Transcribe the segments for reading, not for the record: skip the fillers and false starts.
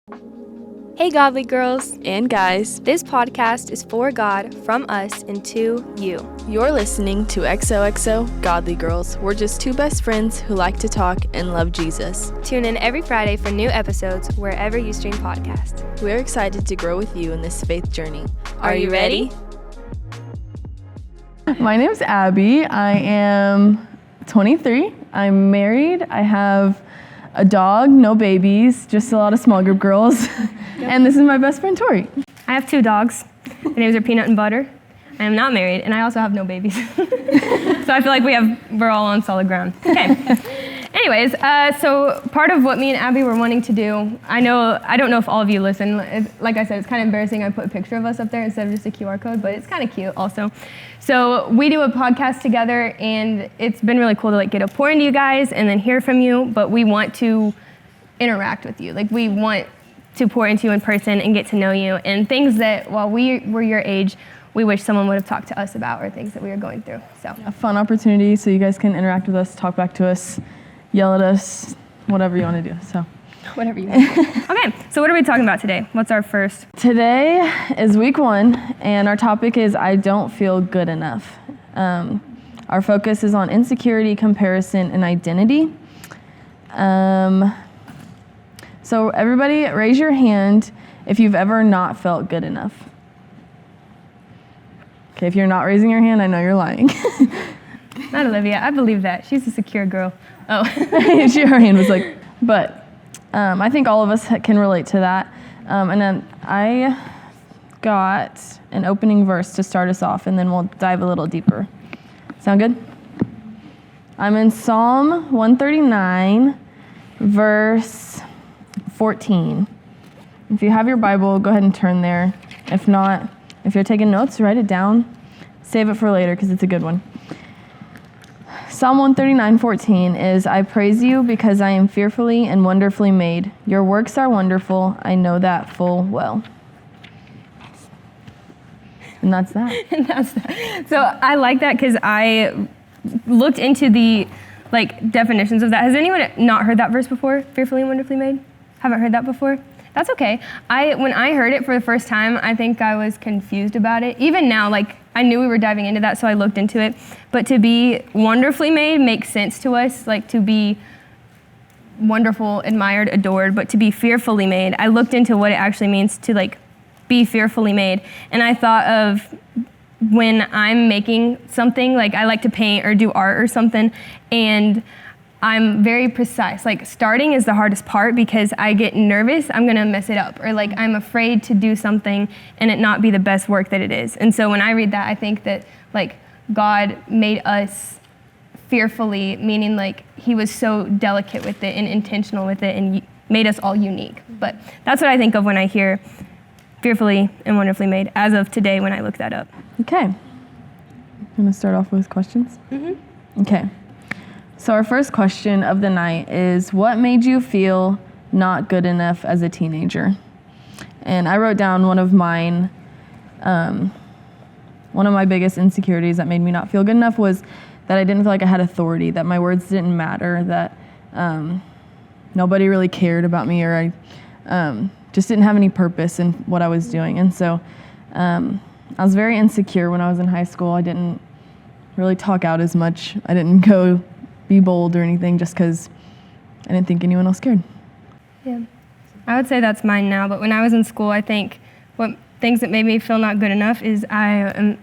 Hey godly girls and guys, this podcast is for God, from us, and to you. You're listening to XOXO Godly Girls. We're just two best friends who like to talk and love Jesus. Tune in every Friday for new episodes wherever you stream podcasts. We're excited to grow with you in this faith journey. Are you ready? My name's Abby. I am 23. I'm married. I have a dog, no babies, just a lot of small group girls. And this is my best friend, Tori. I have two dogs. Their names are Peanut and Butter. I am not married, and I also have no babies. So I feel like we're all on solid ground. Okay. Anyways, so part of what me and Abby were wanting to do, I don't know if all of you listen. Like I said, it's kind of embarrassing I put a picture of us up there instead of just a QR code, but it's kind of cute also. So we do a podcast together, and it's been really cool to get a pour into you guys and then hear from you, but we want to interact with you. We want to pour into you in person and get to know you, and things that while we were your age, we wish someone would have talked to us about, or things that we were going through. So A fun opportunity so you guys can interact with us, talk back to us, yell at us, whatever you want to do. So whatever you want. Okay, so what are we talking about today? What's our first? Today is week 1, and our topic is I don't feel good enough. Our focus is on insecurity, comparison, and identity. So everybody raise your hand if you've ever not felt good enough. Okay, if you're not raising your hand, I know you're lying. Not Olivia, I believe that. She's a secure girl. Oh. Her hand was but I think all of us can relate to that. And then I got an opening verse to start us off, and then we'll dive a little deeper. Sound good? I'm in Psalm 139, verse 14. If you have your Bible, go ahead and turn there. If not, if you're taking notes, write it down. Save it for later because it's a good one. Psalm 139:14 is, I praise you because I am fearfully and wonderfully made. Your works are wonderful. I know that full well. And that's that. So I like that because I looked into the definitions of that. Has anyone not heard that verse before? Fearfully and wonderfully made? Haven't heard that before? That's okay. When I heard it for the first time, I think I was confused about it. Even now, I knew we were diving into that, so I looked into it. But to be wonderfully made makes sense to us, to be wonderful, admired, adored. But to be fearfully made, I looked into what it actually means to be fearfully made. And I thought of when I'm making something, I like to paint or do art or something, and I'm very precise. Starting is the hardest part because I get nervous I'm gonna mess it up, or I'm afraid to do something and it not be the best work that it is. And so when I read that, I think that God made us fearfully, meaning he was so delicate with it and intentional with it and made us all unique. But that's what I think of when I hear fearfully and wonderfully made, as of today when I look that up. Okay. I'm gonna start off with questions. Mm-hmm. Okay. So our first question of the night is, what made you feel not good enough as a teenager? And I wrote down one of mine. One of my biggest insecurities that made me not feel good enough was that I didn't feel like I had authority, that my words didn't matter, that nobody really cared about me, or I just didn't have any purpose in what I was doing. And so I was very insecure when I was in high school. I didn't really talk out as much. I didn't go be bold or anything just because I didn't think anyone else cared. Yeah, I would say that's mine now, but when I was in school, I think what things that made me feel not good enough is I'm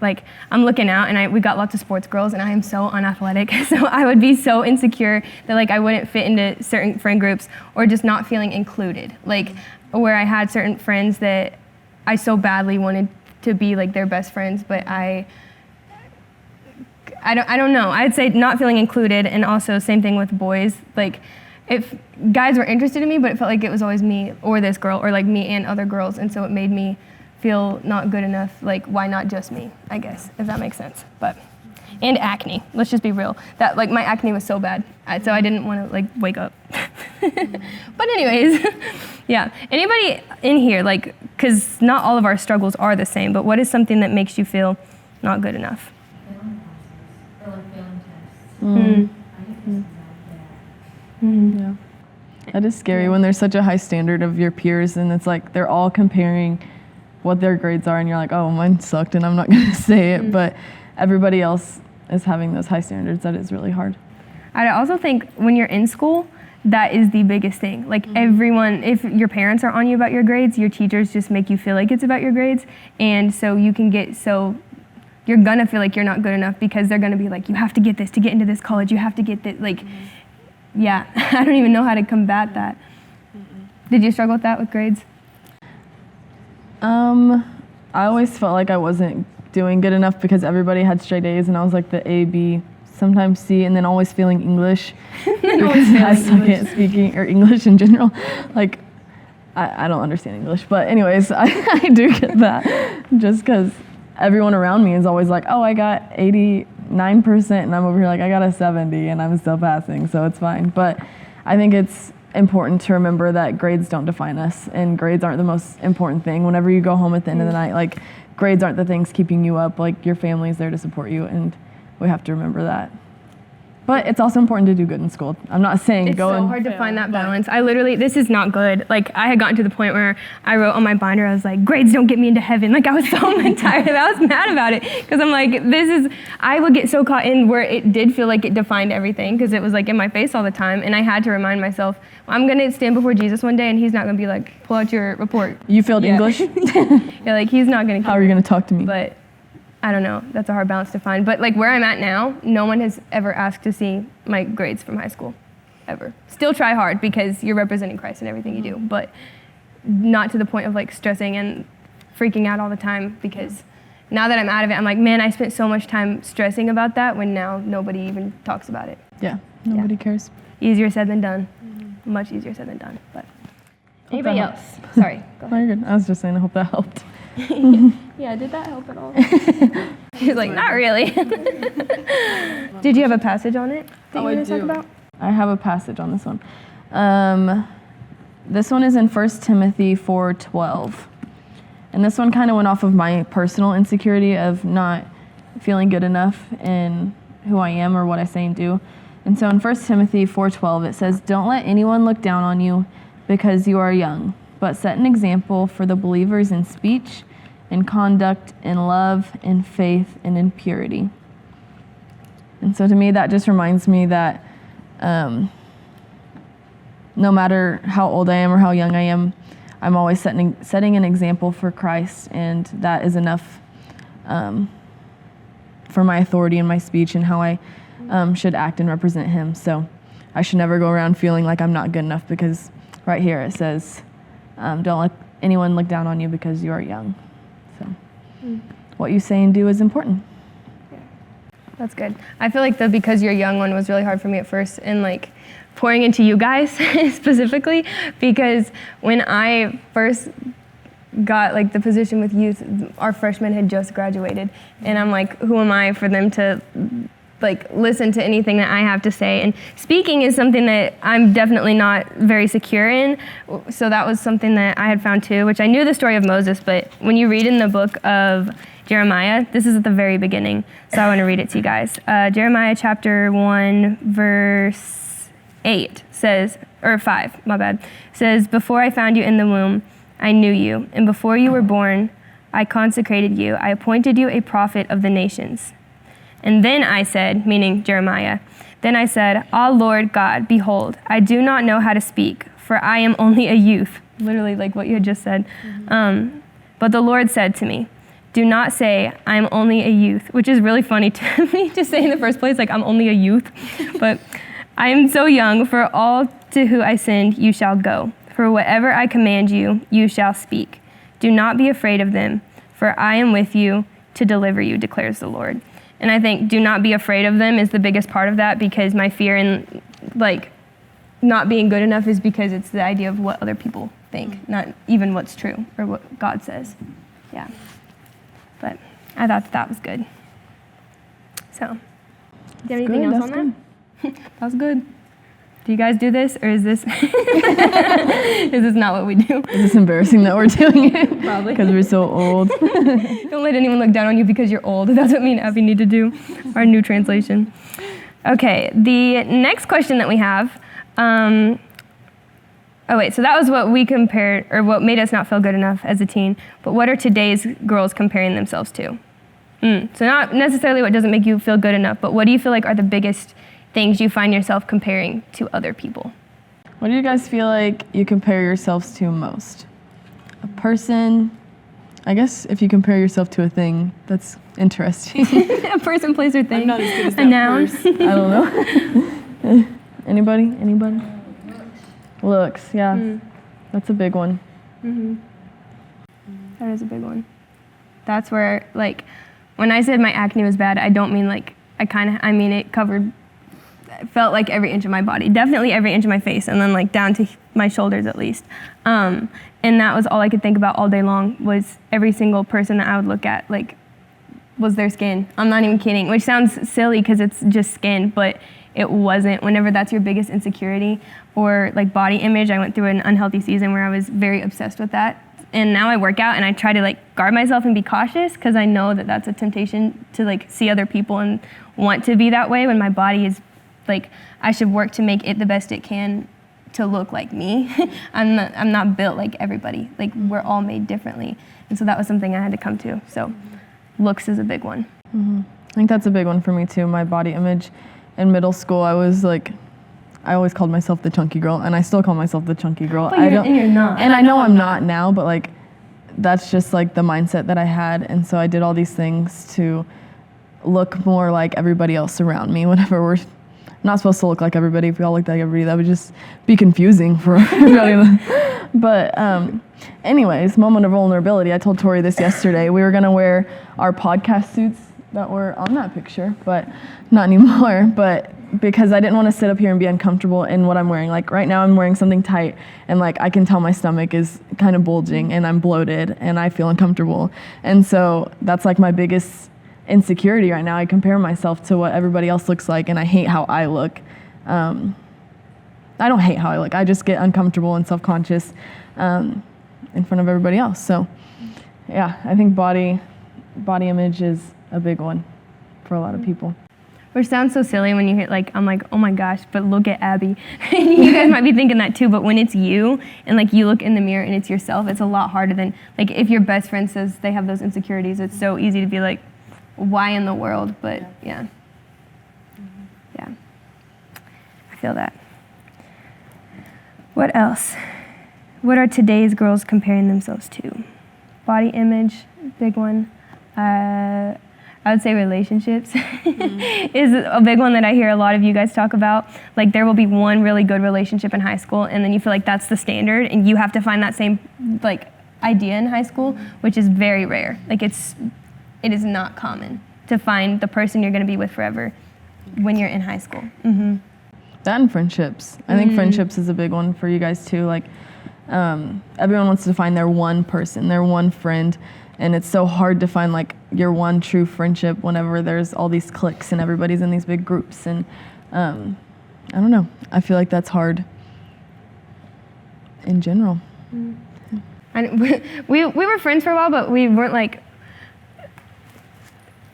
looking out, and we got lots of sports girls, and I am so unathletic, so I would be so insecure that I wouldn't fit into certain friend groups, or just not feeling included, where I had certain friends that I so badly wanted to be their best friends, but I don't know. I'd say not feeling included, and also same thing with boys. If guys were interested in me, but it felt like it was always me or this girl, or me and other girls, and so it made me feel not good enough. Why not just me, I guess, if that makes sense. And acne, let's just be real. That my acne was so bad, so I didn't want to wake up. But anyways, yeah. Anybody in here, because not all of our struggles are the same, but what is something that makes you feel not good enough? Feeling tests. Yeah. That is scary when there's such a high standard of your peers and it's like they're all comparing what their grades are and you're like, oh, mine sucked and I'm not going to say it, but everybody else is having those high standards. That is really hard. I also think when you're in school, that is the biggest thing. Like everyone, if your parents are on you about your grades, your teachers just make you feel like it's about your grades. And so you can get you're gonna feel like you're not good enough because they're gonna be like, you have to get this to get into this college, you have to get this, like, yeah, I don't even know how to combat that. Did you struggle with that with grades? I always felt like I wasn't doing good enough because everybody had straight A's and I was like the A, B, sometimes C, and then always feeling English because I suck at speaking, or English in general. Like, I don't understand English, but anyways, I do get that just because everyone around me is always like, oh, I got 89%, and I'm over here like, I got a 70, and I'm still passing, so it's fine. But I think it's important to remember that grades don't define us, and grades aren't the most important thing. Whenever you go home at the end of the night, like, grades aren't the things keeping you up. Like, your family's there to support you, and we have to remember that. But it's also important to do good in school. I'm not saying it's go so and hard to find that balance. I literally, this is not good. Like, I had gotten to the point where I wrote on my binder, I was like, grades don't get me into heaven. Like, I was so tired. I was mad about it because I'm like, I would get so caught in where it did feel like it defined everything because it was like in my face all the time. And I had to remind myself, I'm going to stand before Jesus one day and he's not going to be like, pull out your report. You failed English? Yeah, like he's not going to. How are you going to talk to me? But I don't know. That's a hard balance to find. But like where I'm at now, no one has ever asked to see my grades from high school, ever. Still try hard because you're representing Christ in everything you do, but not to the point of like stressing and freaking out all the time because now that I'm out of it, I'm like, man, I spent so much time stressing about that when now nobody even talks about it. Yeah, nobody cares. Easier said than done. Much easier said than done. But anybody else? Sorry. Go ahead. No, you're good. I was just saying, I hope that helped. Yeah, did that help at all? She's like, not really. Did you have a passage on it that you want to talk about? I have a passage on this one. This one is in 1 Timothy 4:12. And this one kind of went off of my personal insecurity of not feeling good enough in who I am or what I say and do. And so in 1 Timothy 4:12, it says, don't let anyone look down on you because you are young, but set an example for the believers in speech, in conduct, in love, in faith, and in purity. And so to me, that just reminds me that no matter how old I am or how young I am, I'm always setting an example for Christ, and that is enough for my authority in my speech and how I should act and represent Him. So I should never go around feeling like I'm not good enough because right here it says, don't let anyone look down on you because you are young. So what you say and do is important. That's good. I feel like the because you're young one was really hard for me at first, and like pouring into you guys specifically, because when I first got like the position with youth, our freshmen had just graduated, and I'm like, who am I for them to like listen to anything that I have to say? And speaking is something that I'm definitely not very secure in, so that was something that I had found too, which I knew the story of Moses, but when you read in the book of Jeremiah, this is at the very beginning, so I want to read it to you guys. Jeremiah chapter 1 verse 8 says, or 5, my bad, says, before I found you in the womb, I knew you, and before you were born, I consecrated you. I appointed you a prophet of the nations. And then I said, meaning Jeremiah, then I said, ah, Lord God, behold, I do not know how to speak, for I am only a youth. Literally like what you had just said. But the Lord said to me, do not say, I'm only a youth, which is really funny to me to say in the first place, like I'm only a youth. But I am so young, for all to who I send you shall go. For whatever I command you, you shall speak. Do not be afraid of them, for I am with you to deliver you, declares the Lord. And I think do not be afraid of them is the biggest part of that, because my fear in like not being good enough is because it's the idea of what other people think, not even what's true or what God says. Yeah. But I thought that was good. So, do you have anything else on that? That was good. Do you guys do this, or is this is this not what we do? Is this embarrassing that we're doing it? Probably. Because we're so old. Don't let anyone look down on you because you're old. That's what me and Abby need to do. Our new translation. Okay, the next question that we have Oh wait, so that was what we compared, or what made us not feel good enough as a teen. But what are today's girls comparing themselves to? So not necessarily what doesn't make you feel good enough, but what do you feel like are the biggest things you find yourself comparing to other people? What do you guys feel like you compare yourselves to most? A person? I guess if you compare yourself to a thing, that's interesting. A person, place, or thing. I'm not as good as a that noun. I don't know. Anybody? Looks, yeah. That's a big one. That is a big one. That's where, like, when I said my acne was bad, I don't mean like, I mean it covered, felt like every inch of my body, definitely every inch of my face, and then like down to my shoulders at least. And that was all I could think about all day long, was every single person that I would look at, like, was their skin. I'm not even kidding, which sounds silly because it's just skin, but it wasn't. Whenever that's your biggest insecurity, or like body image, I went through an unhealthy season where I was very obsessed with that. And now I work out and I try to like guard myself and be cautious, because I know that that's a temptation to like see other people and want to be that way when my body is like, I should work to make it the best it can to look like me. I'm not built like everybody. Like, we're all made differently. And so that was something I had to come to. So looks is a big one. I think that's a big one for me too, my body image. In middle school, I was like, I always called myself the chunky girl, and I still call myself the chunky girl. But you're not. And I know I'm not now, but like, that's just like the mindset that I had. And so I did all these things to look more like everybody else around me. Whenever we're not supposed to look like everybody, if we all looked like everybody, that would just be confusing for everybody. But anyways, moment of vulnerability. I told Tori this yesterday. We were gonna wear our podcast suits that were on that picture, but not anymore. But because I didn't want to sit up here and be uncomfortable in what I'm wearing. Like right now I'm wearing something tight, and like I can tell my stomach is kind of bulging and I'm bloated and I feel uncomfortable. And so that's like my biggest insecurity right now. I compare myself to what everybody else looks like, and I hate how I look. I don't hate how I look. I just get uncomfortable and self-conscious in front of everybody else. So yeah, I think body image is a big one for a lot of people. Which sounds so silly when you hit like, I'm like, oh my gosh, but look at Abby. You guys might be thinking that too, but when it's you and like you look in the mirror and it's yourself, it's a lot harder than like if your best friend says they have those insecurities, it's so easy to be like, why in the world? But yeah. I feel that. What else? What are today's girls comparing themselves to? Body image, big one. I would say relationships is a big one that I hear a lot of you guys talk about. Like, there will be one really good relationship in high school, and then you feel like that's the standard, and you have to find that same like idea in high school, which is very rare. Like, it is not common to find the person you're going to be with forever when you're in high school. That and friendships. I think friendships is a big one for you guys too. Like, everyone wants to find their one person, their one friend. And it's so hard to find like your one true friendship whenever there's all these cliques and everybody's in these big groups. And I don't know. I feel like that's hard in general. And we were friends for a while, but we weren't like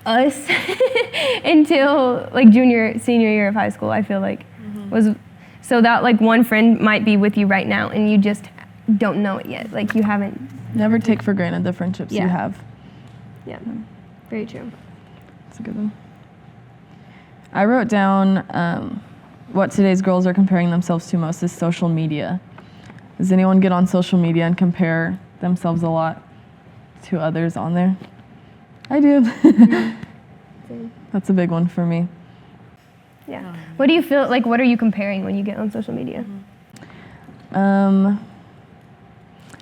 us until like senior year of high school. I feel like was so that like one friend might be with you right now, and you just don't know it yet. Like, you haven't. Never take for granted the friendships you have. Yeah, very true. That's a good one. I wrote down what today's girls are comparing themselves to most is social media. Does anyone get on social media and compare themselves a lot to others on there? I do. That's a big one for me. Yeah. What do you feel like? What are you comparing when you get on social media?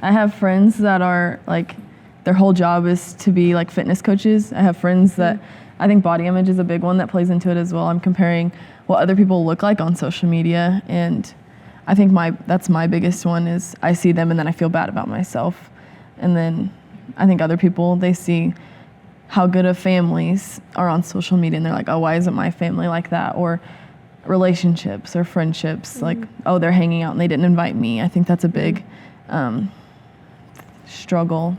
I have friends that are like, their whole job is to be like fitness coaches. I have friends that, I think body image is a big one that plays into it as well. I'm comparing what other people look like on social media, and I think that's my biggest one is I see them and then I feel bad about myself. And then I think other people, they see how good of families are on social media and they're like, oh, why isn't my family like that? Or relationships or friendships, like, oh, they're hanging out and they didn't invite me. I think that's a big struggle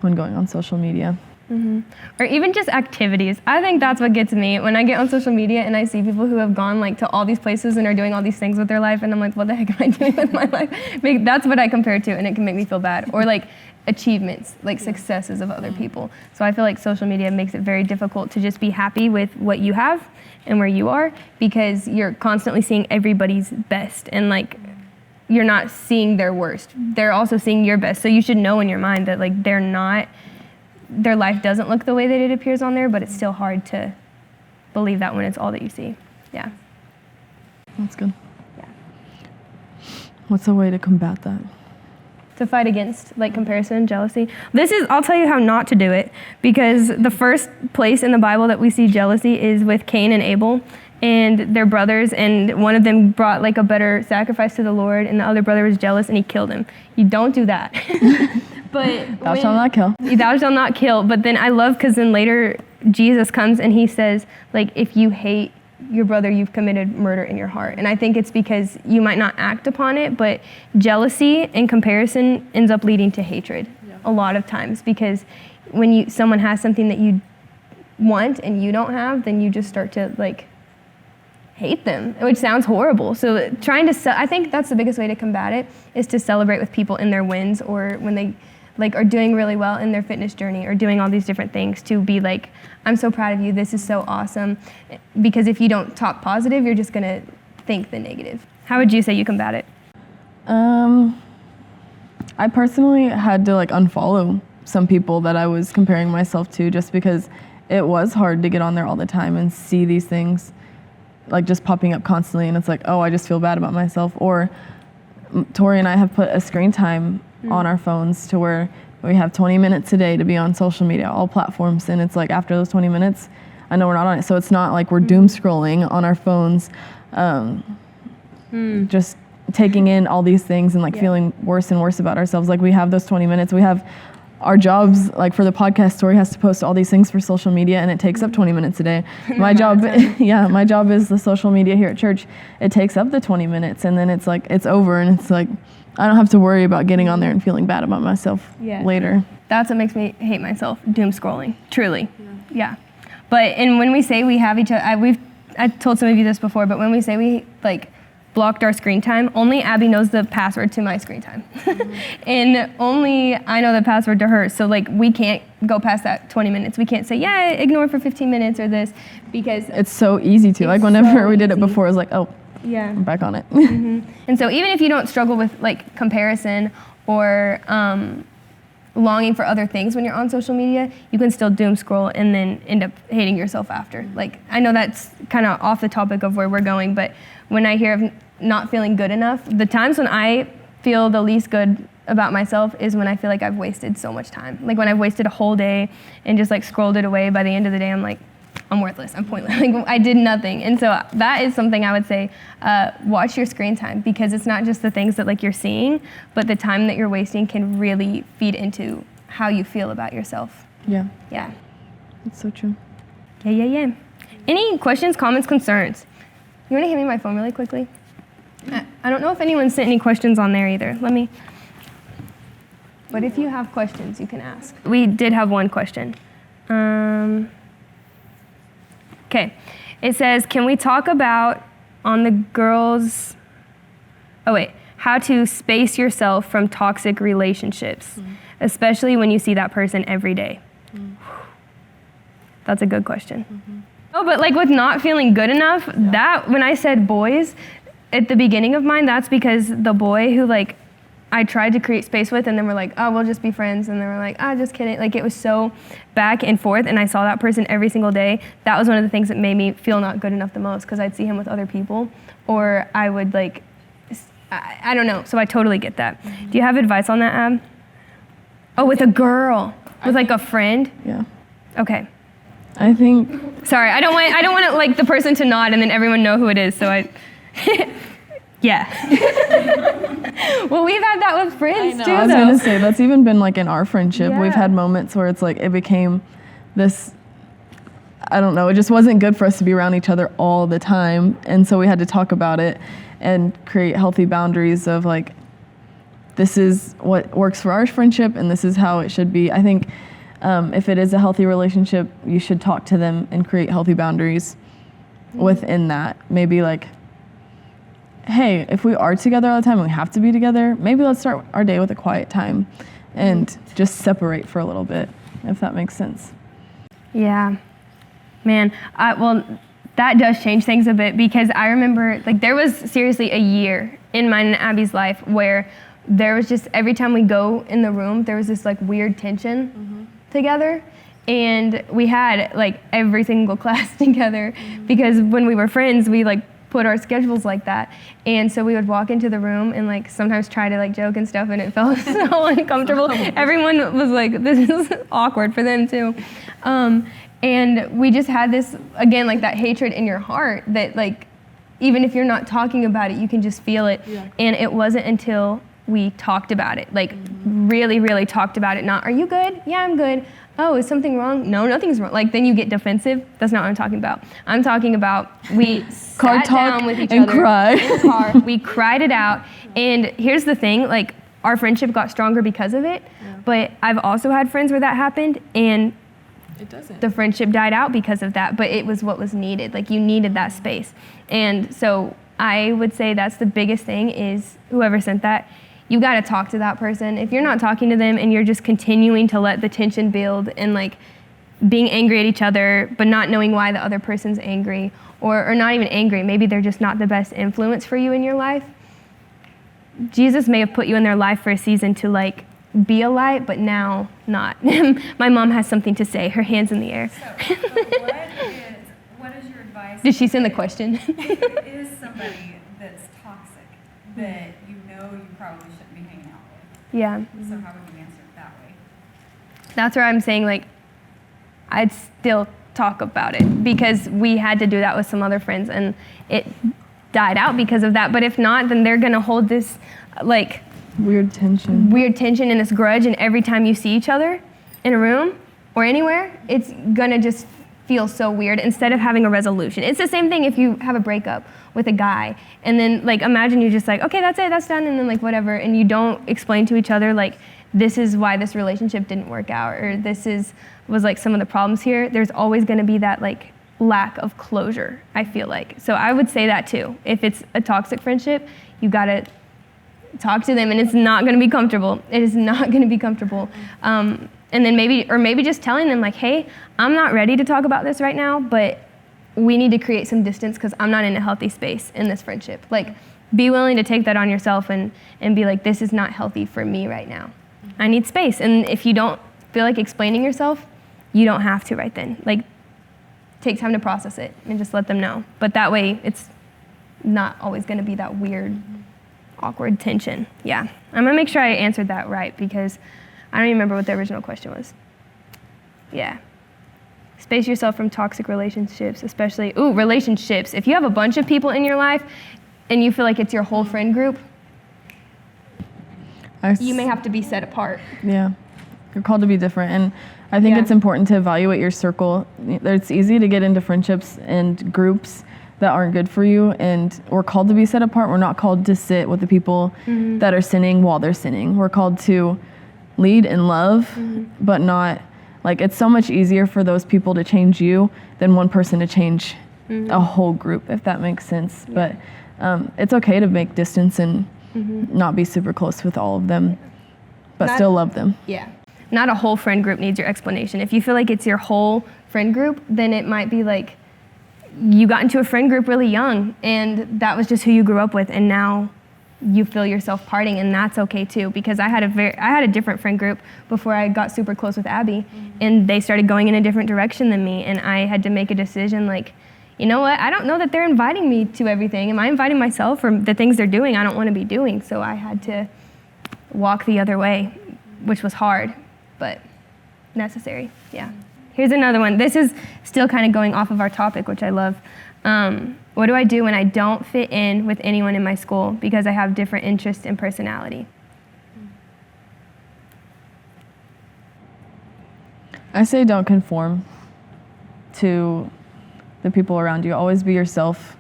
when going on social media. Or even just activities. I think that's what gets me when I get on social media and I see people who have gone like to all these places and are doing all these things with their life, and I'm like, what the heck am I doing with my life? That's what I compare it to, and it can make me feel bad. Or like achievements, like successes of other people. So I feel like social media makes it very difficult to just be happy with what you have and where you are, because you're constantly seeing everybody's best, and like you're not seeing their worst. They're also seeing your best. So you should know in your mind that like their life doesn't look the way that it appears on there, but it's still hard to believe that when it's all that you see. Yeah. That's good. Yeah. What's a way to combat that? To fight against like comparison and jealousy. I'll tell you how not to do it, because the first place in the Bible that we see jealousy is with Cain and Abel, and they're brothers, and one of them brought like a better sacrifice to the Lord, and the other brother was jealous and he killed him. You don't do that. But Thou shalt not kill. Thou shalt not kill. But then I love, because then later Jesus comes and he says, like, if you hate your brother, you've committed murder in your heart. And I think it's because you might not act upon it, but jealousy and comparison ends up leading to hatred a lot of times, because when someone has something that you want and you don't have, then you just start to like hate them, which sounds horrible. So I think that's the biggest way to combat it, is to celebrate with people in their wins, or when they like are doing really well in their fitness journey or doing all these different things, to be like, I'm so proud of you, this is so awesome. Because if you don't talk positive, you're just gonna think the negative. How would you say you combat it? I personally had to like unfollow some people that I was comparing myself to, just because it was hard to get on there all the time and see these things like just popping up constantly, and it's like, oh, I just feel bad about myself. Or Tori and I have put a screen time on our phones to where we have 20 minutes a day to be on social media, all platforms, and it's like after those 20 minutes, I know we're not on it. So it's not like we're doom scrolling on our phones, just taking in all these things and like feeling worse and worse about ourselves. Like we have those 20 minutes, we have our jobs, like for the podcast, Tori has to post all these things for social media, and it takes up 20 minutes a day. My job, my job is the social media here at church. It takes up the 20 minutes, and then it's like, it's over, and it's like, I don't have to worry about getting on there and feeling bad about myself later. That's what makes me hate myself, doom scrolling, truly. Yeah. But, and when we say we have each other, I told some of you this before, but when we say we like blocked our screen time, only Abby knows the password to my screen time. And only I know the password to hers. So like we can't go past that 20 minutes. We can't say, yeah, ignore for 15 minutes or this, because it's so easy to. Like whenever we did it before, it was like, oh, I'm back on it. And so even if you don't struggle with like comparison or longing for other things when you're on social media, you can still doom scroll and then end up hating yourself after. Like, I know that's kind of off the topic of where we're going, but when I hear of not feeling good enough, the times when I feel the least good about myself is when I feel like I've wasted so much time. Like when I've wasted a whole day and just like scrolled it away. By the end of the day, I'm like, I'm worthless, I'm pointless, like I did nothing. And so that is something I would say, watch your screen time, because it's not just the things that like you're seeing, but the time that you're wasting can really feed into how you feel about yourself. Yeah. Yeah. That's so true. Yeah. Any questions, comments, concerns? You wanna hand me my phone really quickly? I don't know if anyone sent any questions on there either. But if you have questions, you can ask. We did have one question. Okay, it says, can we talk about how to space yourself from toxic relationships, especially when you see that person every day? That's a good question. Oh, but like with not feeling good enough, that when I said boys, at the beginning of mine, that's because the boy who like I tried to create space with, and then we're like, oh, we'll just be friends. And then we're like, just kidding. Like it was so back and forth, and I saw that person every single day. That was one of the things that made me feel not good enough the most, because I'd see him with other people, or I would like, I don't know. So I totally get that. Do you have advice on that, Ab? Oh, with a girl, with like a friend? Yeah. Okay. I think. Sorry, I don't want like the person to nod and then everyone know who it is. So I. Yeah. Well, we've had that with friends too, though. I was going to say, that's even been like in our friendship. Yeah. We've had moments where it's like, it became this, I don't know, it just wasn't good for us to be around each other all the time. And so we had to talk about it and create healthy boundaries of like, this is what works for our friendship and this is how it should be. I think If it is a healthy relationship, you should talk to them and create healthy boundaries within that. Maybe like, hey, if we are together all the time and we have to be together, maybe let's start our day with a quiet time and just separate for a little bit, if that makes sense. Yeah, man. Well, that does change things a bit, because I remember, like, there was seriously a year in mine and Abby's life where there was just, every time we go in the room, there was this like weird tension together. And we had like every single class together because when we were friends, we like put our schedules like that. And so we would walk into the room and like sometimes try to like joke and stuff, and it felt so uncomfortable. Everyone was like, this is awkward for them too. And we just had this, again, like that hatred in your heart that like, even if you're not talking about it, you can just feel it. Yeah. And it wasn't until we talked about it, like really, really talked about it. Not, are you good? Yeah, I'm good. Oh, is something wrong? No, nothing's wrong. Like, then you get defensive. That's not what I'm talking about. I'm talking about we sat down with each and other cry. in the car. We cried it out. And here's the thing, like, our friendship got stronger because of it. Yeah. But I've also had friends where that happened, and it doesn't. The friendship died out because of that. But it was what was needed. Like, you needed that space. And so I would say that's the biggest thing is whoever sent that, you got to talk to that person. If you're not talking to them and you're just continuing to let the tension build and like being angry at each other, but not knowing why the other person's angry, or not even angry, maybe they're just not the best influence for you in your life. Jesus may have put you in their life for a season to like be a light, but now not. My mom has something to say, her hands in the air. So what is your advice? Did she send the question? If it is somebody that's toxic, that you know you probably shouldn't be hanging out with. Yeah. So how would you answer it that way? That's where I'm saying, like, I'd still talk about it, because we had to do that with some other friends and it died out because of that. But if not, then they're gonna hold this like weird tension and this grudge, and every time you see each other in a room or anywhere, it's gonna just feel so weird instead of having a resolution. It's the same thing if you have a breakup with a guy, and then like imagine you're just like, okay, that's it, that's done, and then like whatever, and you don't explain to each other like, this is why this relationship didn't work out, or was like some of the problems here. There's always gonna be that like lack of closure, I feel like. So I would say that too. If it's a toxic friendship, you gotta talk to them, and it's not gonna be comfortable. It is not gonna be comfortable. And then maybe just telling them like, hey, I'm not ready to talk about this right now, but we need to create some distance because I'm not in a healthy space in this friendship. Like, be willing to take that on yourself and be like, this is not healthy for me right now. I need space. And if you don't feel like explaining yourself, you don't have to right then. Like, take time to process it and just let them know. But that way, it's not always gonna be that weird, awkward tension. Yeah, I'm gonna make sure I answered that right, because I don't even remember what the original question was. Yeah. Space yourself from toxic relationships, especially, relationships. If you have a bunch of people in your life and you feel like it's your whole friend group, you may have to be set apart. Yeah, you're called to be different. And I think it's important to evaluate your circle. It's easy to get into friendships and groups that aren't good for you, and we're called to be set apart. We're not called to sit with the people that are sinning while they're sinning. We're called to lead and love, but not, like, it's so much easier for those people to change you than one person to change a whole group, if that makes sense. Yeah. But it's okay to make distance and not be super close with all of them, but still love them. Yeah. Not a whole friend group needs your explanation. If you feel like it's your whole friend group, then it might be like you got into a friend group really young and that was just who you grew up with, and now you feel yourself parting, and that's okay too, because I had a different friend group before I got super close with Abby, and they started going in a different direction than me, and I had to make a decision like, you know what, I don't know that they're inviting me to everything. Am I inviting myself for the things they're doing I don't want to be doing? So I had to walk the other way, which was hard, but necessary. Yeah. Here's another one. This is still kind of going off of our topic, which I love. What do I do when I don't fit in with anyone in my school because I have different interests and personality? I say don't conform to the people around you. Always be yourself.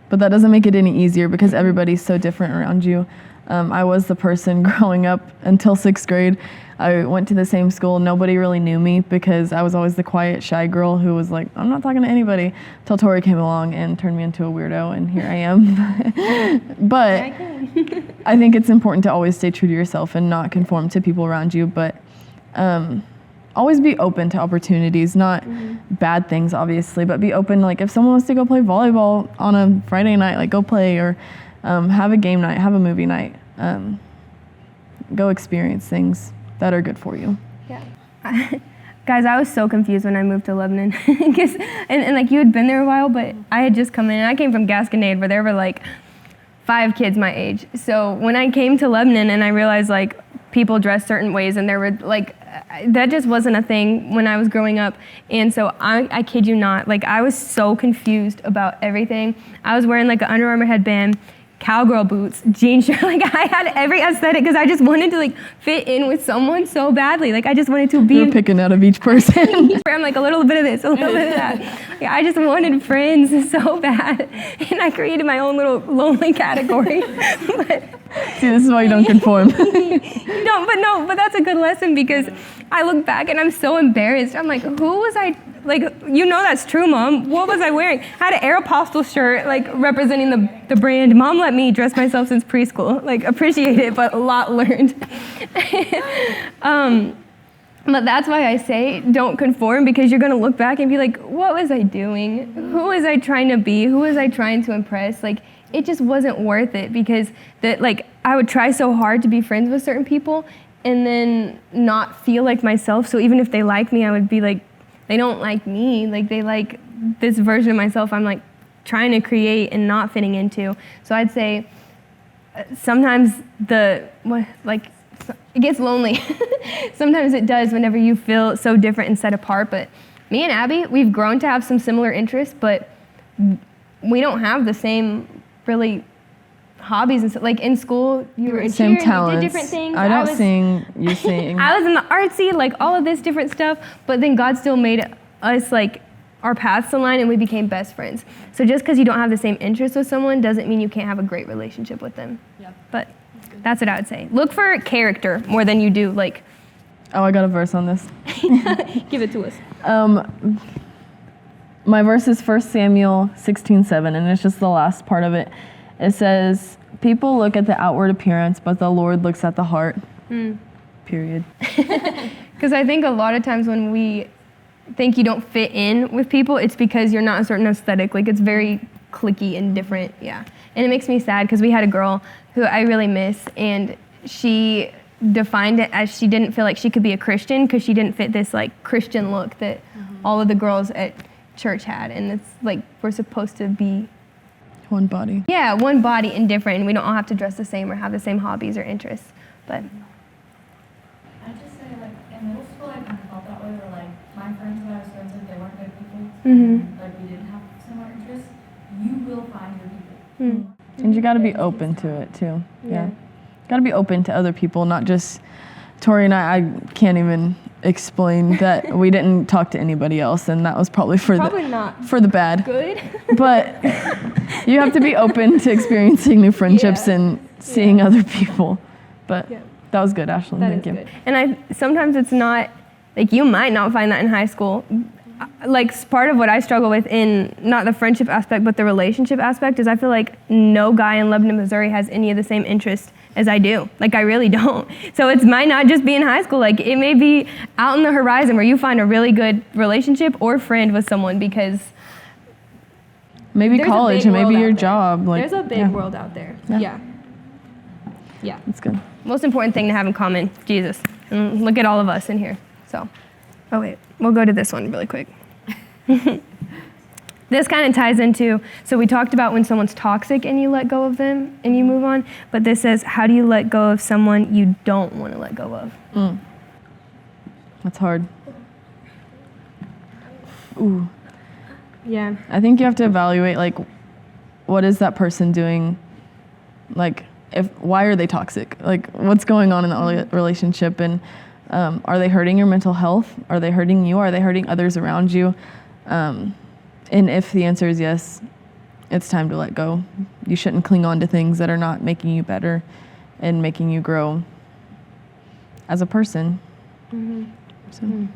But that doesn't make it any easier because everybody's so different around you. I was the person growing up until 6th grade. I went to the same school. Nobody really knew me because I was always the quiet, shy girl who was like, I'm not talking to anybody. Till Tori came along and turned me into a weirdo, and here I am. But I think it's important to always stay true to yourself and not conform to people around you, but always be open to opportunities, not bad things, obviously, but be open. Like, if someone wants to go play volleyball on a Friday night, like, go play, or have a game night, have a movie night. Go experience things that are good for you. Yeah. Guys, I was so confused when I moved to Lebanon. and like, you had been there a while, but I had just come in, and I came from Gasconade, where there were like 5 kids my age. So when I came to Lebanon and I realized like people dress certain ways, and there were like, that just wasn't a thing when I was growing up. And so I kid you not, like, I was so confused about everything. I was wearing like an Under Armour headband, cowgirl boots, jean shirt. Like, I had every aesthetic because I just wanted to like fit in with someone so badly. Like, I just wanted to be. You're picking out of each person. I'm like, a little bit of this, a little bit of that. Like, I just wanted friends so bad, and I created my own little lonely category. See, this is why you don't conform. But that's a good lesson, because I look back and I'm so embarrassed. I'm like, who was I? Like, you know that's true, Mom. What was I wearing? I had an Aeropostale shirt, like, representing the brand. Mom let me dress myself since preschool. Like, appreciate it, but a lot learned. But that's why I say don't conform, because you're going to look back and be like, what was I doing? Who was I trying to be? Who was I trying to impress? Like, it just wasn't worth it, because I would try so hard to be friends with certain people and then not feel like myself. So even if they like me, I would be like, they don't like me. Like, they like this version of myself I'm like trying to create and not fitting into. So I'd say sometimes it gets lonely. Sometimes it does, whenever you feel so different and set apart. But me and Abby, we've grown to have some similar interests, but we don't have the same really hobbies and stuff. Like, in school, you were in same cheer, talents. you did different things. I don't sing, you sing. I was in the artsy, like, all of this different stuff, but then God still made us, like, our paths align, and we became best friends. So just because you don't have the same interests with someone doesn't mean you can't have a great relationship with them. Yeah. But that's what I would say. Look for character more than you do, like... Oh, I got a verse on this. Give it to us. My verse is 1 Samuel 16:7, and it's just the last part of it. It says, people look at the outward appearance, but the Lord looks at the heart. Period. Because I think a lot of times when we think you don't fit in with people, it's because you're not a certain aesthetic. Like, it's very cliquey and different, yeah. And it makes me sad, because we had a girl who I really miss, and she defined it as she didn't feel like she could be a Christian because she didn't fit this, like, Christian look that all of the girls at church had. And it's like, we're supposed to be one body. Yeah, one body and different, and we don't all have to dress the same or have the same hobbies or interests. But I just say, like, in middle school, I kind of felt that way, where, like, my friends that I was friends with, they weren't good people. Like, we didn't have similar interests. You will find your people. And you got to be open to it, too. Yeah. Got to be open to other people, not just... Tori and I can't even explain that we didn't talk to anybody else, and that was probably for the bad. Good. But you have to be open to experiencing new friendships and seeing other people. But that was good, Ashlyn. Thank you. Good. And sometimes it's not, like, you might not find that in high school. Like, part of what I struggle with in not the friendship aspect, but the relationship aspect, is I feel like no guy in Lebanon, Missouri has any of the same interests as I do. Like, I really don't. So it might not just be in high school. Like, it may be out in the horizon where you find a really good relationship or friend with someone, because maybe college and maybe your job. Like, there's a big world out there. Yeah. That's good. Most important thing to have in common, Jesus. And look at all of us in here. So, oh wait, we'll go to this one really quick. This kind of ties into, so we talked about when someone's toxic and you let go of them and you move on, but this says, how do you let go of someone you don't want to let go of? That's hard. Ooh. Yeah. I think you have to evaluate, like, what is that person doing? Like, why are they toxic? Like, what's going on in the relationship? And are they hurting your mental health? Are they hurting you? Are they hurting others around you? And if the answer is yes, it's time to let go. You shouldn't cling on to things that are not making you better and making you grow as a person. Mm-hmm. So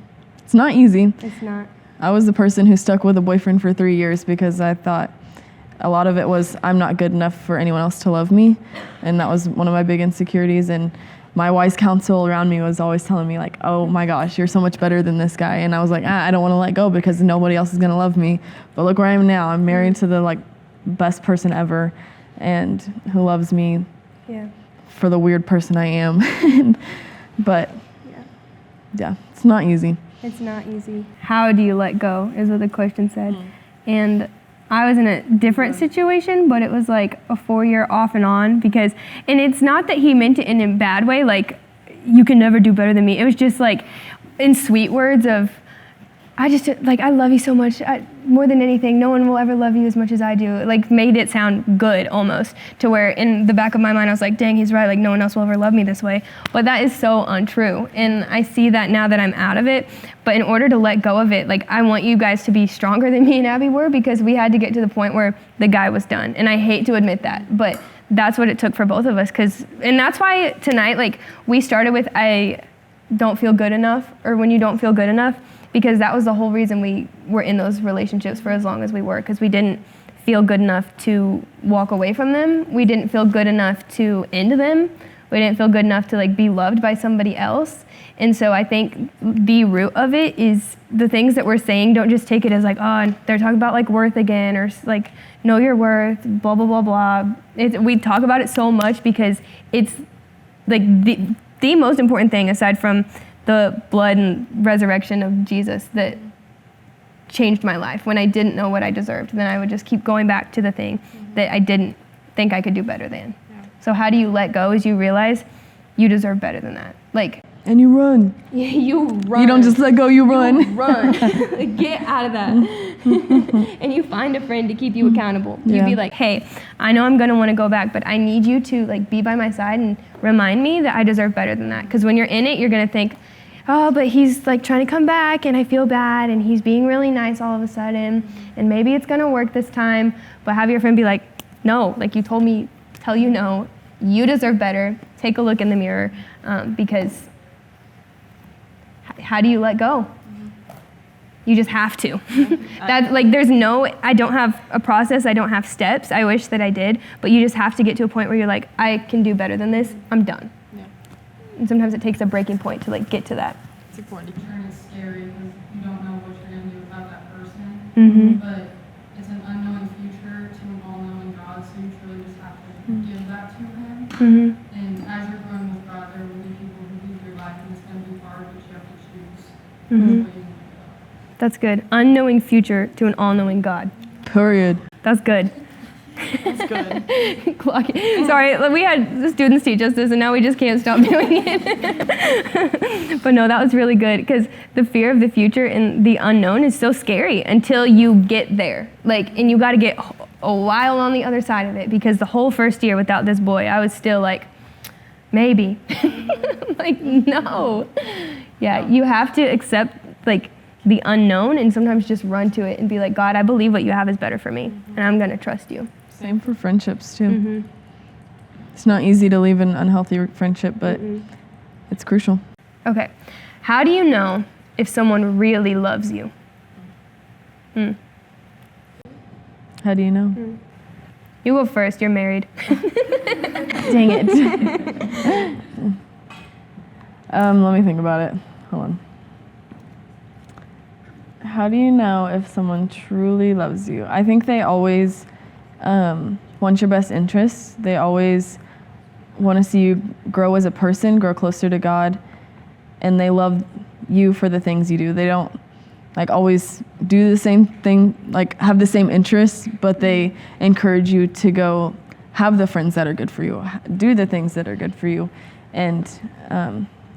it's not easy. It's not. I was the person who stuck with a boyfriend for 3 years because I thought a lot of it was I'm not good enough for anyone else to love me, and that was one of my big insecurities. And my wise counsel around me was always telling me like, oh my gosh, you're so much better than this guy. And I was like, I don't want to let go because nobody else is going to love me. But look where I am now. I'm married to the like best person ever and who loves me for the weird person I am. But yeah, it's not easy. It's not easy. How do you let go is what the question said. And I was in a different situation, but it was like a 4-year off and on and it's not that he meant it in a bad way, like you can never do better than me. It was just like in sweet words of, I love you so much, more than anything, no one will ever love you as much as I do. Like made it sound good almost to where in the back of my mind I was like, dang, he's right, like no one else will ever love me this way. But that is so untrue. And I see that now that I'm out of it. But in order to let go of it, like I want you guys to be stronger than me and Abby were because we had to get to the point where the guy was done. And I hate to admit that, but that's what it took for both of us. And that's why tonight, like we started with I don't feel good enough, or when you don't feel good enough, because that was the whole reason we were in those relationships for as long as we were, because we didn't feel good enough to walk away from them. We didn't feel good enough to end them. We didn't feel good enough to like be loved by somebody else. And so I think the root of it is the things that we're saying, don't just take it as like, oh, they're talking about like worth again, or like know your worth, blah, blah, blah, blah. We talk about it so much because it's like the most important thing aside from the blood and resurrection of Jesus that changed my life. When I didn't know what I deserved, then I would just keep going back to the thing that I didn't think I could do better than. So how do you let go as you realize you deserve better than that? And you run. You run. You don't just let go, you run. You run. Get out of that. And you find a friend to keep you accountable. You be like, hey, I know I'm going to want to go back, but I need you to like be by my side and remind me that I deserve better than that. Because when you're in it, you're going to think, oh, but he's like trying to come back and I feel bad and he's being really nice all of a sudden and maybe it's going to work this time. But have your friend be like, no, like you told me, tell you no, you deserve better. Take a look in the mirror because how do you let go? You just have to. That like I don't have a process, I don't have steps. I wish that I did, but you just have to get to a point where you're like, I can do better than this. I'm done. And sometimes it takes a breaking point to like get to that. It's important. Return is scary because you don't know what you're going to do without that person. Mm-hmm. But it's an unknowing future to an all-knowing God, so you truly just have to give that to Him. Mm-hmm. And as you're growing with God, there will be people who leave your life, and it's going to be hard, but you have to choose. Mm-hmm. That's good. Unknowing future to an all-knowing God. Period. That's good. That's good. Clock it. Sorry, we had the students teach us this, and now we just can't stop doing it. But no, that was really good, because the fear of the future and the unknown is so scary until you get there. And you got to get a while on the other side of it, because the whole first year without this boy, I was still like, maybe. No. Yeah, you have to accept, the unknown and sometimes just run to it and be like, God, I believe what you have is better for me, and I'm going to trust you. Same for friendships, too. Mm-hmm. It's not easy to leave an unhealthy friendship, but it's crucial. Okay. How do you know if someone really loves you? How do you know? You go first. You're married. Dang it. Let me think about it. Hold on. How do you know if someone truly loves you? I think they always want your best interests. They always want to see you grow as a person, grow closer to God, and they love you for the things you do. They don't always do the same thing, have the same interests, but they encourage you to go have the friends that are good for you, do the things that are good for you, and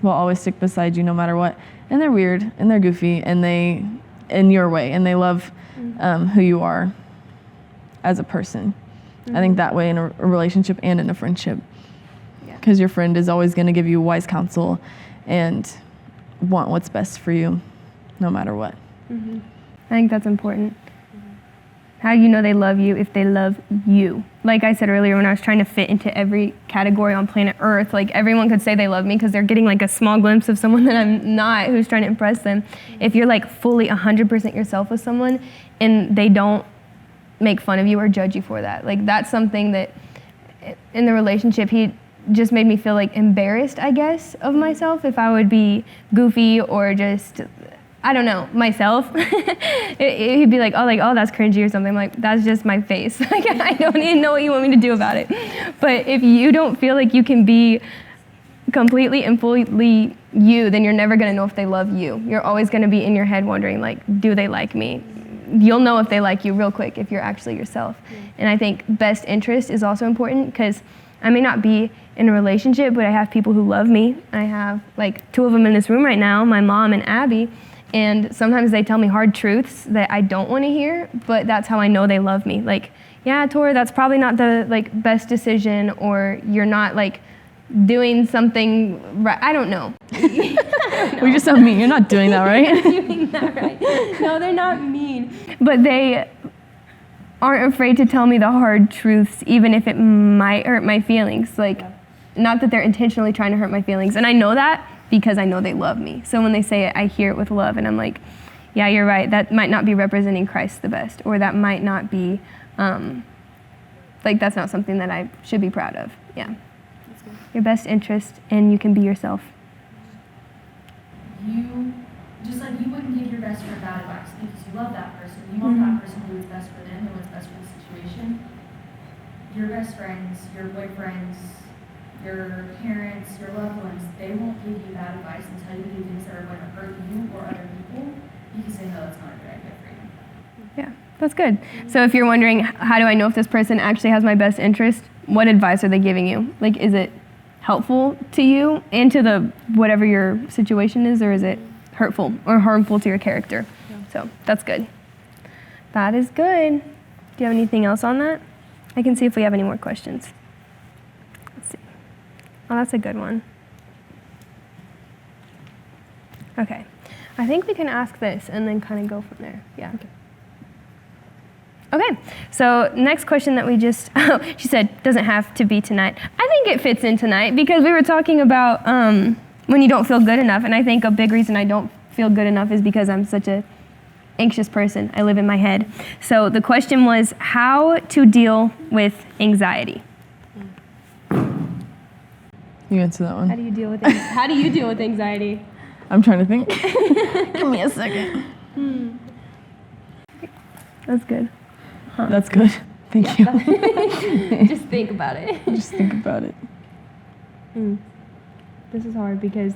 will always stick beside you no matter what. And they're weird, and they're goofy, and they in your way, and they love who you are as a person. I think that way in a relationship and in a friendship, because your friend is always going to give you wise counsel and want what's best for you no matter what. I think that's important. How do you know they love you if they love you? Like I said earlier, when I was trying to fit into every category on planet Earth, like everyone could say they love me because they're getting like a small glimpse of someone that I'm not, who's trying to impress them. If you're like fully 100% yourself with someone and they don't make fun of you or judge you for that, like that's something that in the relationship, he just made me feel like embarrassed, I guess, of myself if I would be goofy or just, I don't know, myself. He'd be like, oh, that's cringy or something. I'm like, that's just my face. Like, I don't even know what you want me to do about it. But if you don't feel like you can be completely and fully you, then you're never gonna know if they love you. You're always gonna be in your head wondering, like, do they like me? You'll know if they like you real quick if you're actually yourself. And I think best interest is also important because I may not be in a relationship, but I have people who love me. I have like 2 of them in this room right now, my mom and Abby. And sometimes they tell me hard truths that I don't want to hear, but that's how I know they love me. Like, yeah, Tora, that's probably not the like best decision, or you're not like doing something right. I don't know. We just sound mean. You're not doing that right. Doing that right. No, they're not mean, but they aren't afraid to tell me the hard truths, even if it might hurt my feelings. Like, not that they're intentionally trying to hurt my feelings, and I know that because I know they love me. So when they say it, I hear it with love, and I'm like, yeah, you're right. That might not be representing Christ the best, or that might not be, like, that's not something that I should be proud of. Yeah. Your best interest, and you can be yourself. You, just like you wouldn't give your best friend bad advice because you love that person. You want that person to do what's best for them and what's best for the situation. Your best friends, your boyfriends, your parents, your loved ones, they won't give you bad advice and tell you to do things that are going to hurt you or other people because they know that's not a good idea for you. Yeah, that's good. So if you're wondering, how do I know if this person actually has my best interest? What advice are they giving you? Like, is it helpful to you and to the whatever your situation is, or is it hurtful or harmful to your character? Yeah. So that's good. That is good. Do you have anything else on that? I can see if we have any more questions. Let's see. Oh, that's a good one. Okay. I think we can ask this and then kind of go from there. Yeah. Okay, so next question that we just, she said, doesn't have to be tonight. I think it fits in tonight because we were talking about when you don't feel good enough, and I think a big reason I don't feel good enough is because I'm such a anxious person. I live in my head. So the question was how to deal with anxiety. You answer that one. How do you deal with anxiety? I'm trying to think. Give me a second. That's good. Huh. That's good. Thank you. Just think about it. Just think about it. This is hard because...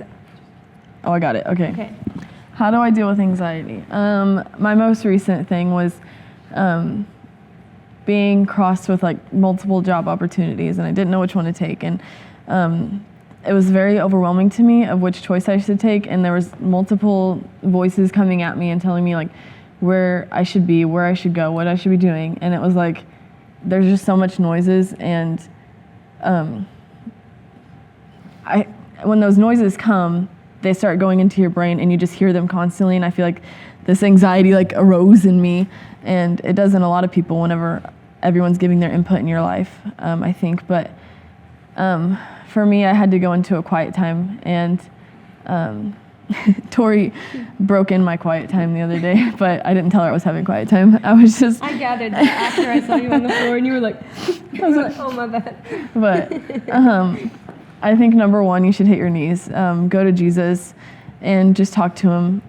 Oh, I got it. Okay. How do I deal with anxiety? My most recent thing was being crossed with like multiple job opportunities, and I didn't know which one to take. And it was very overwhelming to me of which choice I should take, and there was multiple voices coming at me and telling me like where I should be, where I should go, what I should be doing. And it was like, there's just so much noises, and when those noises come, they start going into your brain and you just hear them constantly, and I feel like this anxiety like arose in me, and it does in a lot of people whenever everyone's giving their input in your life, I think. But for me, I had to go into a quiet time, and Tori broke in my quiet time the other day, but I didn't tell her I was having quiet time. I gathered that after I saw you on the floor, and you were like, oh my bad. But I think number one, you should hit your knees, go to Jesus, and just talk to him.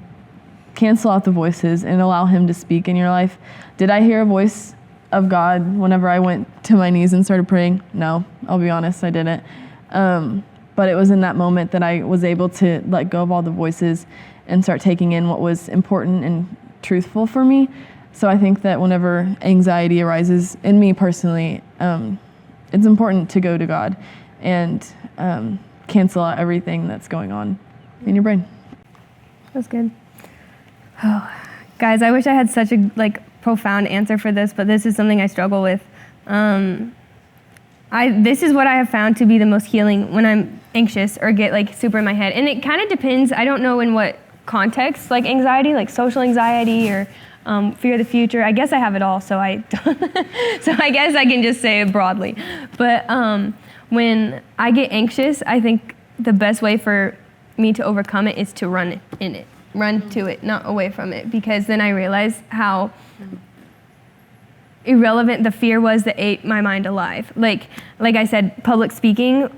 Cancel out the voices and allow him to speak in your life. Did I hear a voice of God whenever I went to my knees and started praying? No, I'll be honest, I didn't. But it was in that moment that I was able to let go of all the voices and start taking in what was important and truthful for me. So I think that whenever anxiety arises in me personally, it's important to go to God and cancel out everything that's going on in your brain. That's good. Oh, guys, I wish I had such a profound answer for this, but this is something I struggle with. This is what I have found to be the most healing when I'm anxious or get super in my head. And it kind of depends. I don't know in what context, like anxiety, like social anxiety or fear of the future. I guess I have it all, so I guess I can just say it broadly. But when I get anxious, I think the best way for me to overcome it is to run in it. Run to it, not away from it, because then I realize how irrelevant the fear was that ate my mind alive. Like I said, public speaking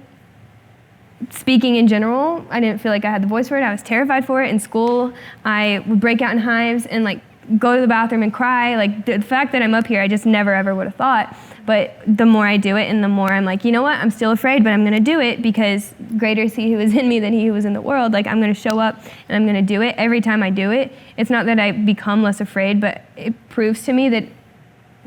in general, I didn't feel like I had the voice for it. I was terrified for it. In school, I would break out in hives and like go to the bathroom and cry. Like the fact that I'm up here, I just never ever would have thought. But the more I do it and the more I'm like, you know what, I'm still afraid, but I'm gonna do it because greater is he who is in me than he who is in the world. Like I'm gonna show up and I'm gonna do it. Every time I do it, it's not that I become less afraid, but it proves to me that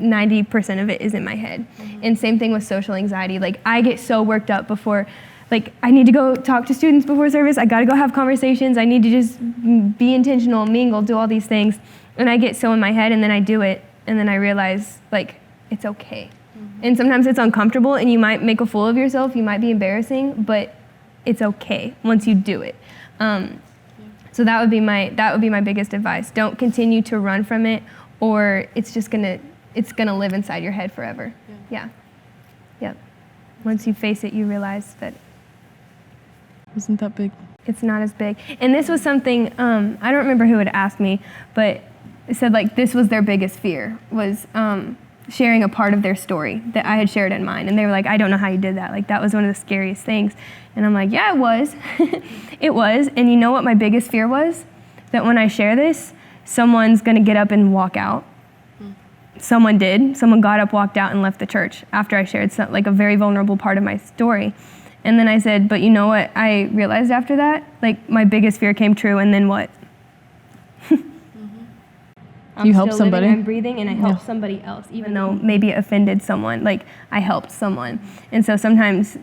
90% of it is in my head. And same thing with social anxiety. Like I get so worked up before, like I need to go talk to students before service. I gotta go have conversations. I need to just be intentional, mingle, do all these things. And I get so in my head and then I do it. And then I realize like, it's okay. And sometimes it's uncomfortable and you might make a fool of yourself. You might be embarrassing, but it's okay once you do it. So that would be my biggest advice. Don't continue to run from it, or it's gonna live inside your head forever. Yeah. Yep. Once you face it, you realize that Wasn't that big? it's not as big. And this was something, I don't remember who had asked me, but it said like this was their biggest fear, was sharing a part of their story that I had shared in mine. And they were like, I don't know how you did that. Like that was one of the scariest things. And I'm like, yeah, it was. It was. And you know what my biggest fear was? That when I share this, someone's gonna get up and walk out. Someone did. Someone got up, walked out, and left the church after I shared like a very vulnerable part of my story. And then I said, but you know what I realized after that? Like my biggest fear came true, and then what? You help somebody. I'm breathing, and I helped somebody else, even though maybe it offended someone. Like I helped someone. And so sometimes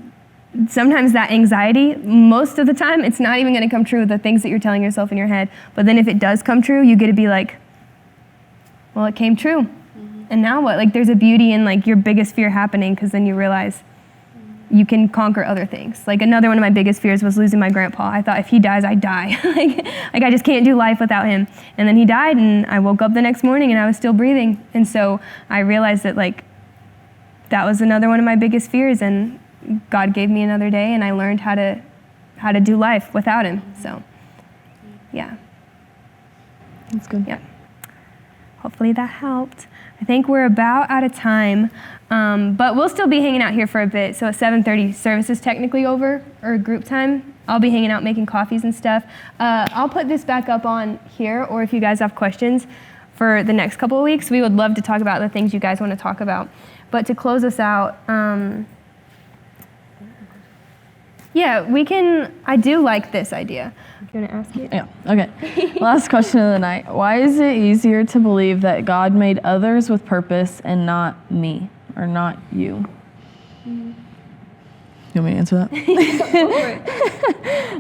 that anxiety, most of the time, it's not even gonna come true, the things that you're telling yourself in your head. But then if it does come true, you get to be like, well, it came true. And now what? Like there's a beauty in like your biggest fear happening, because then you realize you can conquer other things. Like another one of my biggest fears was losing my grandpa. I thought if he dies, I die. like I just can't do life without him. And then he died, and I woke up the next morning and I was still breathing. And so I realized that like that was another one of my biggest fears, and God gave me another day, and I learned how to do life without him. So yeah. That's good. Yeah. Hopefully that helped. I think we're about out of time, but we'll still be hanging out here for a bit. So at 7:30, service is technically over, or group time. I'll be hanging out making coffees and stuff. I'll put this back up on here, or if you guys have questions for the next couple of weeks, we would love to talk about the things you guys want to talk about. But to close us out, I do like this idea. You want to ask it? Yeah, okay. Last question of the night. Why is it easier to believe that God made others with purpose and not me, or not you? You want me to answer that? Go for it.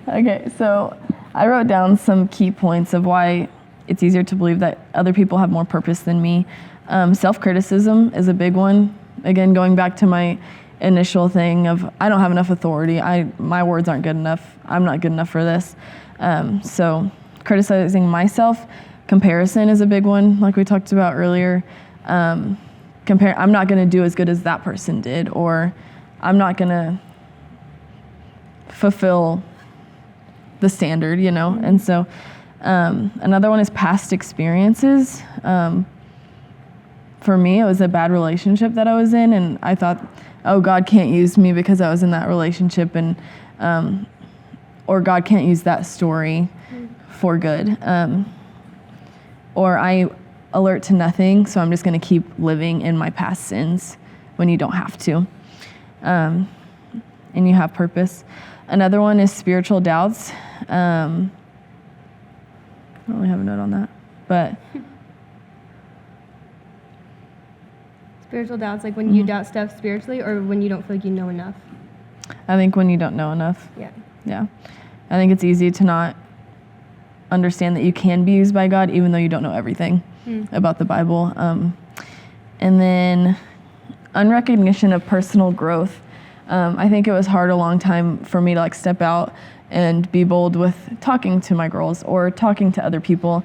Okay, so I wrote down some key points of why it's easier to believe that other people have more purpose than me. Self-criticism is a big one. Again, going back to my initial thing of I don't have enough authority. My words aren't good enough. I'm not good enough for this. So criticizing myself. Comparison is a big one, like we talked about earlier. I'm not going to do as good as that person did, or I'm not going to fulfill the standard, you know? And so another one is past experiences. For me, it was a bad relationship that I was in, and I thought, oh, God can't use me because I was in that relationship, and or God can't use that story for good. Or I alert to nothing, so I'm just going to keep living in my past sins when you don't have to. And you have purpose. Another one is spiritual doubts. I don't really have a note on that, but Spiritual doubts, like when you doubt stuff spiritually, or when you don't feel like you know enough? I think when you don't know enough. Yeah. Yeah. I think it's easy to not understand that you can be used by God even though you don't know everything about the Bible. And then unrecognition of personal growth. I think it was hard a long time for me to step out and be bold with talking to my girls or talking to other people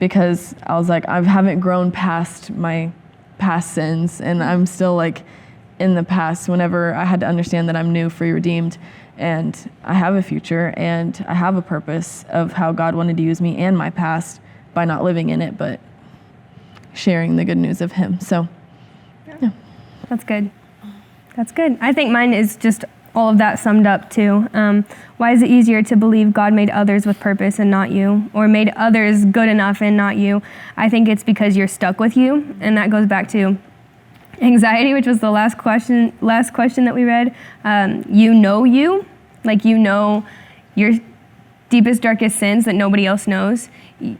because I was like, I haven't grown past my past sins, and I'm still like in the past whenever I had to understand that I'm new, free, redeemed, and I have a future and I have a purpose of how God wanted to use me and my past by not living in it, but sharing the good news of Him. So, yeah. That's good. That's good. I think mine is just all of that summed up too. Why is it easier to believe God made others with purpose and not you, or made others good enough and not you? I think it's because you're stuck with you, and that goes back to anxiety, which was the last question that we read. You, like you know your deepest, darkest sins that nobody else knows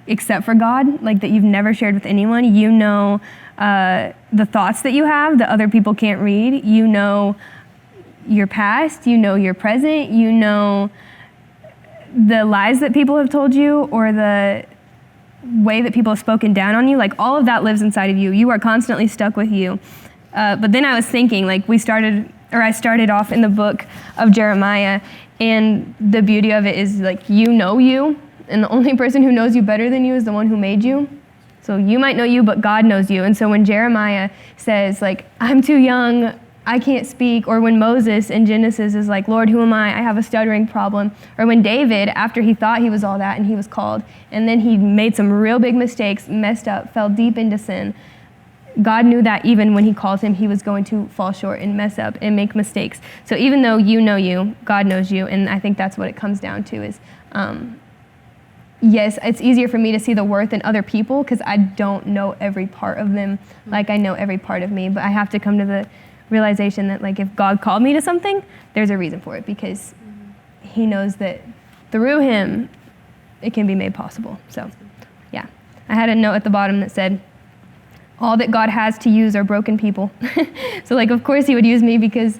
except for God, like that you've never shared with anyone. You know the thoughts that you have that other people can't read. You know your past, you know your present, you know the lies that people have told you or the way that people have spoken down on you. Like all of that lives inside of you. You are constantly stuck with you. But then I was thinking, like I started off in the book of Jeremiah, and the beauty of it is like you, and the only person who knows you better than you is the one who made you. So you might know you, but God knows you. And so when Jeremiah says like, I'm too young, I can't speak, or when Moses in Genesis is like, Lord, who am I? I have a stuttering problem. Or when David, after he thought he was all that and he was called, and then he made some real big mistakes, messed up, fell deep into sin. God knew that even when he called him, he was going to fall short and mess up and make mistakes. So even though you know you, God knows you. And I think that's what it comes down to is, yes, it's easier for me to see the worth in other people because I don't know every part of them like I know every part of me. But I have to come to the realization that like if God called me to something, there's a reason for it because he knows that through him, it can be made possible. So yeah, I had a note at the bottom that said, all that God has to use are broken people. So like, of course he would use me because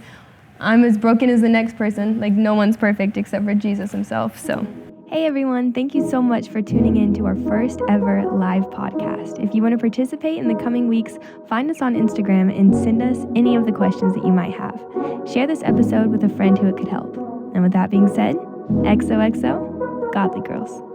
I'm as broken as the next person. Like no one's perfect except for Jesus himself, so. Hey everyone, thank you so much for tuning in to our first ever live podcast. If you want to participate in the coming weeks, find us on Instagram and send us any of the questions that you might have. Share this episode with a friend who it could help. And with that being said, XOXO, Godly Girls.